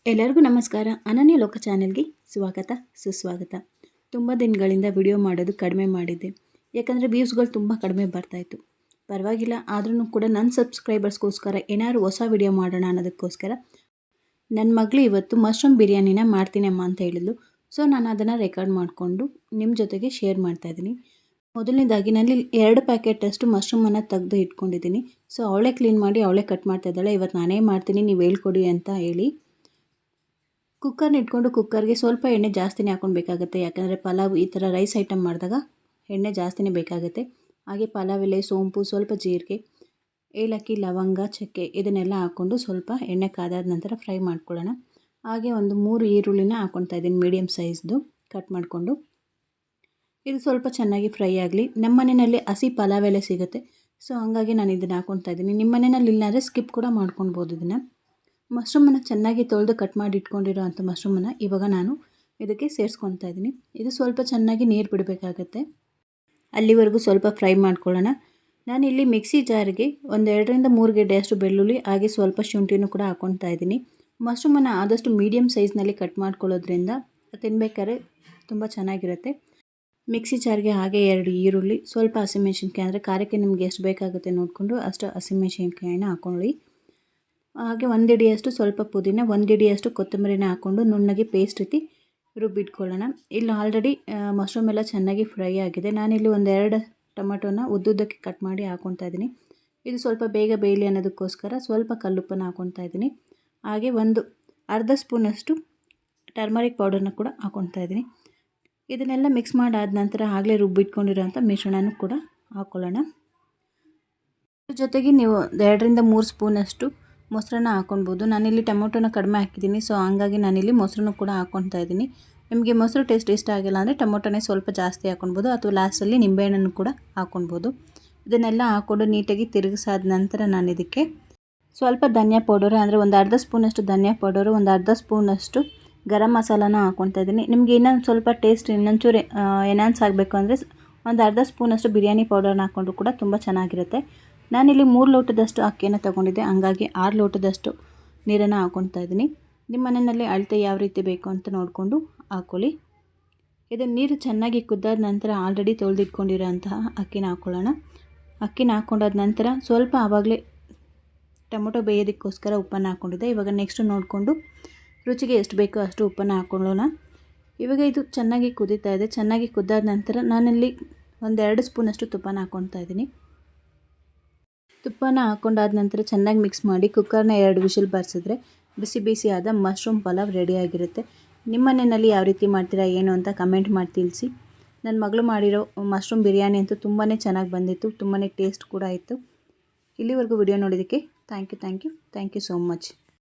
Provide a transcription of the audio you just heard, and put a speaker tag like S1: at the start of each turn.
S1: ಎಲ್ಲರಿಗೂ ನಮಸ್ಕಾರ. ಅನನ್ಯ ಲೋಕ ಚಾನೆಲ್ಗೆ ಸ್ವಾಗತ ಸುಸ್ವಾಗತ. ತುಂಬ ದಿನಗಳಿಂದ ವಿಡಿಯೋ ಮಾಡೋದು ಕಡಿಮೆ ಮಾಡಿದ್ದೆ, ಯಾಕಂದರೆ ವ್ಯೂಸ್ಗಳು ತುಂಬ ಕಡಿಮೆ ಬರ್ತಾಯಿತ್ತು. ಪರವಾಗಿಲ್ಲ, ಆದ್ರೂ ಕೂಡ ನನ್ನ ಸಬ್ಸ್ಕ್ರೈಬರ್ಸ್ಗೋಸ್ಕರ ಏನಾದ್ರು ಹೊಸ ವಿಡಿಯೋ ಮಾಡೋಣ ಅನ್ನೋದಕ್ಕೋಸ್ಕರ ನನ್ನ ಮಗಳು ಇವತ್ತು ಮಶ್ರೂಮ್ ಬಿರಿಯಾನಿನ ಮಾಡ್ತೀನಿ ಅಮ್ಮ ಅಂತ ಹೇಳಿದ್ಲು. ಸೊ ನಾನು ಅದನ್ನು ರೆಕಾರ್ಡ್ ಮಾಡಿಕೊಂಡು ನಿಮ್ಮ ಜೊತೆಗೆ ಶೇರ್ ಮಾಡ್ತಾಯಿದ್ದೀನಿ. ಮೊದಲನೇದಾಗಿ ನಾನು 2 ಪ್ಯಾಕೆಟಷ್ಟು ಮಶ್ರೂಮನ್ನು ತೆಗೆದು ಇಟ್ಕೊಂಡಿದ್ದೀನಿ. ಸೊ ಅವಳೇ ಕ್ಲೀನ್ ಮಾಡಿ ಅವಳೇ ಕಟ್ ಮಾಡ್ತಾ ಇದ್ದಾಳೆ. ಇವತ್ತು ನಾನೇ ಮಾಡ್ತೀನಿ, ನೀವು ಹೇಳ್ಕೊಡಿ ಅಂತ ಹೇಳಿ ಕುಕ್ಕರ್ನ ಇಟ್ಕೊಂಡು ಕುಕ್ಕರ್ಗೆ ಸ್ವಲ್ಪ ಎಣ್ಣೆ ಜಾಸ್ತಿನೇ ಹಾಕ್ಕೊಳ್ಬೇಕಾಗತ್ತೆ. ಯಾಕಂದರೆ ಪಲಾವ್ ಈ ಥರ ರೈಸ್ ಐಟಮ್ ಮಾಡಿದಾಗ ಎಣ್ಣೆ ಜಾಸ್ತಿನೇ ಬೇಕಾಗುತ್ತೆ. ಹಾಗೆ ಪಲಾವ್ ಎಲೆ, ಸೋಂಪು, ಸ್ವಲ್ಪ ಜೀರಿಗೆ, ಏಲಕ್ಕಿ, ಲವಂಗ, ಚಕ್ಕೆ ಇದನ್ನೆಲ್ಲ ಹಾಕ್ಕೊಂಡು ಸ್ವಲ್ಪ ಎಣ್ಣೆ ಕಾದಾದ ನಂತರ ಫ್ರೈ ಮಾಡ್ಕೊಳ್ಳೋಣ. ಹಾಗೆ ಒಂದು 3 ಈರುಳ್ಳಿನ ಹಾಕ್ಕೊಳ್ತಾ ಇದ್ದೀನಿ, ಮೀಡಿಯಮ್ ಸೈಜ್ದು ಕಟ್ ಮಾಡಿಕೊಂಡು. ಇದು ಸ್ವಲ್ಪ ಚೆನ್ನಾಗಿ ಫ್ರೈ ಆಗಲಿ. ನಮ್ಮ ಮನೆಯಲ್ಲಿ ಹಸಿ ಪಲಾವ್ ಎಲೆ ಸಿಗುತ್ತೆ, ಸೊ ಹಂಗಾಗಿ ನಾನು ಇದನ್ನು ಹಾಕ್ಕೊಳ್ತಾ ಇದ್ದೀನಿ. ನಿಮ್ಮ ಮನೆಯಲ್ಲಿ ಇಲ್ಲಾಂದರೆ ಸ್ಕಿಪ್ ಕೂಡ ಮಾಡ್ಕೊಳ್ಬೋದು. ಇದನ್ನು ಮಶ್ರೂಮನ್ನು ಚೆನ್ನಾಗಿ ತೊಳೆದು ಕಟ್ ಮಾಡಿ ಇಟ್ಕೊಂಡಿರೋ ಅಂಥ ಮಶ್ರೂಮನ್ನು ಇವಾಗ ನಾನು ಇದಕ್ಕೆ ಸೇರಿಸ್ಕೊಳ್ತಾ ಇದ್ದೀನಿ. ಇದು ಸ್ವಲ್ಪ ಚೆನ್ನಾಗಿ ನೀರು ಬಿಡಬೇಕಾಗತ್ತೆ, ಅಲ್ಲಿವರೆಗೂ ಸ್ವಲ್ಪ ಫ್ರೈ ಮಾಡ್ಕೊಳ್ಳೋಣ. ನಾನಿಲ್ಲಿ ಮಿಕ್ಸಿ ಜಾರಿಗೆ 2ರಿಂದ 3 ಗೆಡ್ಡೆಯಷ್ಟು ಬೆಳ್ಳುಳ್ಳಿ ಹಾಗೆ ಸ್ವಲ್ಪ ಶುಂಠಿನೂ ಕೂಡ ಹಾಕ್ಕೊಳ್ತಾ ಇದ್ದೀನಿ. ಮಶ್ರೂಮನ್ನು ಆದಷ್ಟು ಮೀಡಿಯಮ್ ಸೈಜ್ನಲ್ಲಿ ಕಟ್ ಮಾಡ್ಕೊಳ್ಳೋದ್ರಿಂದ ತಿನ್ನಬೇಕಾದ್ರೆ ತುಂಬ ಚೆನ್ನಾಗಿರುತ್ತೆ. ಮಿಕ್ಸಿ ಜಾರ್ಗೆ ಹಾಗೆ 2 ಈರುಳ್ಳಿ, ಸ್ವಲ್ಪ ಹಸಿಮೆಣಸಿನ್ಕಾಯಿ, ಅಂದರೆ ಖಾರಕ್ಕೆ ನಿಮಗೆ ಎಷ್ಟು ಬೇಕಾಗುತ್ತೆ ನೋಡಿಕೊಂಡು ಅಷ್ಟು ಹಸಿಮೆಣಸಿನ್ಕಾಯಿನ ಹಾಕ್ಕೊಳ್ಳಿ. ಹಾಗೆ 1 ಹಿಡಿಯಷ್ಟು ಸ್ವಲ್ಪ ಪುದೀನ, 1 ಹಿಡಿಯಷ್ಟು ಕೊತ್ತಂಬರಿನ ಹಾಕ್ಕೊಂಡು ನುಣ್ಣಗೆ ಪೇಸ್ಟ್ ರೀತಿ ರುಬ್ಬಿಟ್ಕೊಳ್ಳೋಣ. ಇಲ್ಲಿ ಆಲ್ರೆಡಿ ಮಶ್ರೂಮ್ ಎಲ್ಲ ಚೆನ್ನಾಗಿ ಫ್ರೈ ಆಗಿದೆ. ನಾನಿಲ್ಲಿ 2 ಟೊಮೆಟೊನ ಉದ್ದುದ್ದಕ್ಕೆ ಕಟ್ ಮಾಡಿ ಹಾಕ್ಕೊಳ್ತಾ ಇದ್ದೀನಿ. ಇದು ಸ್ವಲ್ಪ ಬೇಗ ಬೇಯಲಿ ಅನ್ನೋದಕ್ಕೋಸ್ಕರ ಸ್ವಲ್ಪ ಕಲ್ಲುಪ್ಪನ್ನು ಹಾಕ್ಕೊಳ್ತಾ ಇದ್ದೀನಿ. ಹಾಗೆ ಅರ್ಧ ಸ್ಪೂನಷ್ಟು ಟರ್ಮರಿಕ್ ಪೌಡರ್ನ ಕೂಡ ಹಾಕ್ಕೊಳ್ತಾ ಇದ್ದೀನಿ. ಇದನ್ನೆಲ್ಲ ಮಿಕ್ಸ್ ಮಾಡಾದ ನಂತರ ಆಗಲೇ ರುಬ್ಬಿಟ್ಕೊಂಡಿರೋಂಥ ಮಿಶ್ರಣನೂ ಕೂಡ ಹಾಕ್ಕೊಳ್ಳೋಣ. ಜೊತೆಗೆ ನೀವು 2ರಿಂದ 3 ಸ್ಪೂನಷ್ಟು ಮೊಸರನ್ನ ಹಾಕ್ಕೊಳ್ಬೋದು. ನಾನಿಲ್ಲಿ ಟೊಮೊಟೊನ ಕಡಿಮೆ ಹಾಕಿದ್ದೀನಿ, ಸೊ ಹಂಗಾಗಿ ನಾನಿಲ್ಲಿ ಮೊಸರನ್ನು ಕೂಡ ಹಾಕ್ಕೊಳ್ತಾ ಇದ್ದೀನಿ. ನಿಮಗೆ ಮೊಸರು ಟೇಸ್ಟ್ ಇಷ್ಟ ಆಗಿಲ್ಲ ಅಂದರೆ ಟೊಮೊಟೊನೇ ಸ್ವಲ್ಪ ಜಾಸ್ತಿ ಹಾಕ್ಕೊಳ್ಬೋದು, ಅಥವಾ ಲಾಸ್ಟಲ್ಲಿ ನಿಂಬೆಹಣ್ಣನ್ನು ಕೂಡ ಹಾಕ್ಕೊಳ್ಬೋದು. ಇದನ್ನೆಲ್ಲ ಹಾಕ್ಕೊಂಡು ನೀಟಾಗಿ ತಿರುಗಿಸಾದ ನಂತರ ನಾನು ಇದಕ್ಕೆ ಸ್ವಲ್ಪ ಧನಿಯಾ ಪೌಡರು, ಅಂದರೆ ಅರ್ಧ ಸ್ಪೂನಷ್ಟು ಧನಿಯಾ ಪೌಡರು, ಅರ್ಧ ಸ್ಪೂನಷ್ಟು ಗರಂ ಮಸಾಲಾನ ಹಾಕ್ಕೊಳ್ತಾ ಇದ್ದೀನಿ. ನಿಮಗೆ ಇನ್ನೊಂದು ಸ್ವಲ್ಪ ಟೇಸ್ಟ್ ಇನ್ನೊಂಚೂರು ಎನ್ಹಾನ್ಸ್ ಆಗಬೇಕು ಅಂದರೆ ಅರ್ಧ ಸ್ಪೂನಷ್ಟು ಬಿರಿಯಾನಿ ಪೌಡರ್ನ ಹಾಕ್ಕೊಂಡ್ರು ಕೂಡ ತುಂಬ ಚೆನ್ನಾಗಿರುತ್ತೆ. ನಾನಿಲ್ಲಿ 3 ಲೋಟದಷ್ಟು ಅಕ್ಕಿಯನ್ನು ತೊಗೊಂಡಿದ್ದೆ, ಹಂಗಾಗಿ 6 ಲೋಟದಷ್ಟು ನೀರನ್ನು ಹಾಕ್ಕೊಳ್ತಾ ಇದ್ದೀನಿ. ನಿಮ್ಮ ಮನೆಯಲ್ಲಿ ಅಳತೆ ಯಾವ ರೀತಿ ಬೇಕು ಅಂತ ನೋಡಿಕೊಂಡು ಹಾಕ್ಕೊಳ್ಳಿ. ಇದನ್ನು ನೀರು ಚೆನ್ನಾಗಿ ಕುದ್ದಾದ ನಂತರ ಆಲ್ರೆಡಿ ತೊಳೆದಿಟ್ಕೊಂಡಿರೋ ಅಂತಹ ಅಕ್ಕಿನ ಹಾಕ್ಕೊಳ್ಳೋಣ. ಅಕ್ಕಿನ ಹಾಕ್ಕೊಂಡಾದ ನಂತರ ಸ್ವಲ್ಪ ಆವಾಗಲೇ ಟೊಮೊಟೊ ಬೇಯೋದಕ್ಕೋಸ್ಕರ ಉಪ್ಪನ್ನು ಹಾಕ್ಕೊಂಡಿದ್ದೆ. ಇವಾಗ ನೆಕ್ಸ್ಟ್ ನೋಡಿಕೊಂಡು ರುಚಿಗೆ ಎಷ್ಟು ಬೇಕೋ ಅಷ್ಟು ಉಪ್ಪನ್ನು ಹಾಕ್ಕೊಳ್ಳೋಣ. ಇವಾಗ ಇದು ಚೆನ್ನಾಗಿ ಕುದೀತಾ ಇದೆ. ಚೆನ್ನಾಗಿ ಕುದ್ದಾದ ನಂತರ ನಾನಿಲ್ಲಿ 2 ಸ್ಪೂನಷ್ಟು ತುಪ್ಪನ ಹಾಕ್ಕೊಳ್ತಾ ಇದ್ದೀನಿ. ತುಪ್ಪನ ಹಾಕ್ಕೊಂಡಾದ ನಂತರ ಚೆನ್ನಾಗಿ ಮಿಕ್ಸ್ ಮಾಡಿ ಕುಕ್ಕರ್ನ 2 ವಿಷಲ್ ಬರ್ಸಿದ್ರೆ ಬಿಸಿ ಬಿಸಿಯಾದ ಮಶ್ರೂಮ್ ಪಲಾವ್ ರೆಡಿಯಾಗಿರುತ್ತೆ. ನಿಮ್ಮ ಮನೆಯಲ್ಲಿ ಯಾವ ರೀತಿ ಮಾಡ್ತೀರಾ ಏನು ಅಂತ ಕಮೆಂಟ್ ಮಾಡಿ ತಿಳಿಸಿ. ನನ್ನ ಮಗಳು ಮಾಡಿರೋ ಮಶ್ರೂಮ್ ಬಿರಿಯಾನಿ ಅಂತೂ ತುಂಬಾ ಚೆನ್ನಾಗಿ ಬಂದಿತ್ತು, ತುಂಬಾ ಟೇಸ್ಟ್ ಕೂಡ ಇತ್ತು. ಇಲ್ಲಿವರೆಗೂ ವಿಡಿಯೋ ನೋಡೋದಕ್ಕೆ ಥ್ಯಾಂಕ್ ಯು ಸೋ ಮಚ್.